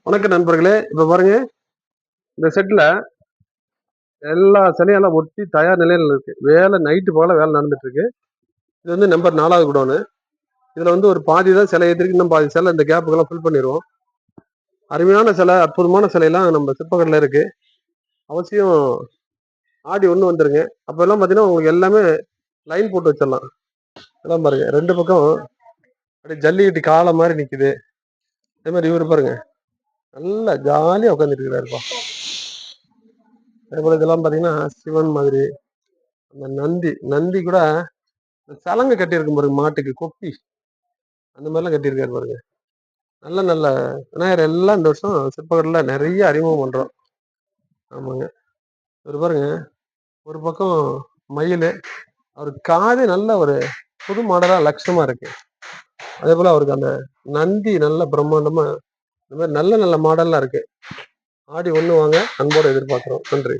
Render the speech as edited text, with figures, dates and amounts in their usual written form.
வணக்கம் நண்பர்களே. இப்ப பாருங்க, இந்த செட்ல எல்லா சிலையெல்லாம் ஒட்டி தயார் நிலையில இருக்கு. வேலை நைட்டு போல வேலை நடந்துட்டு இருக்கு. இது வந்து நம்பர் 4வது குடோனு. இதுல வந்து ஒரு பாதி தான் சிலை ஏத்திருக்கு. இன்னும் பாதி சிலை இந்த கேப்புக்கெல்லாம் ஃபில் பண்ணிருவோம். அருமையான சிலை, அற்புதமான சிலையெல்லாம் நம்ம சிற்பக்கலையில இருக்கு. அவசியம் ஆடி 1 வந்துருங்க. அப்பெல்லாம் பாத்தீங்கன்னா உங்களுக்கு எல்லாமே லைன் போட்டு வச்சிடலாம். இதெல்லாம் பாருங்க, 2 பக்கம் அப்படியே ஜல்லிக்கட்டு காளை மாதிரி நிக்குது. அதே மாதிரி இவரு பாருங்க, நல்லா ஜாலியா உட்காந்துட்டு இருக்கிறாருப்பா. அதே போல இதெல்லாம் பாத்தீங்கன்னா சிவன் மாதிரி. அந்த நந்தி கூட சலங்கை கட்டியிருக்கும் பாருங்க, மாட்டுக்கு கொப்பி அந்த மாதிரிலாம் கட்டியிருக்காரு பாருங்க. நல்ல நல்ல விநாயகர் எல்லாம் இந்த வருஷம் சிற்பக்கலையில நிறைய அறிமுகம் பண்றோம். ஆமாங்க. இவர் பாருங்க, ஒரு பக்கம் மயில், அவர் காது நல்ல ஒரு புது மாடலா லட்சணமா இருக்கு. அதே போல அவருக்கு அந்த நந்தி நல்ல பிரம்மாண்டமா இந்த மாதிரி நல்ல நல்ல மாடல்லாம் இருக்கு. ஆடி 1 வாங்க, அன்போடு எதிர்பார்க்கிறோம். நன்றி.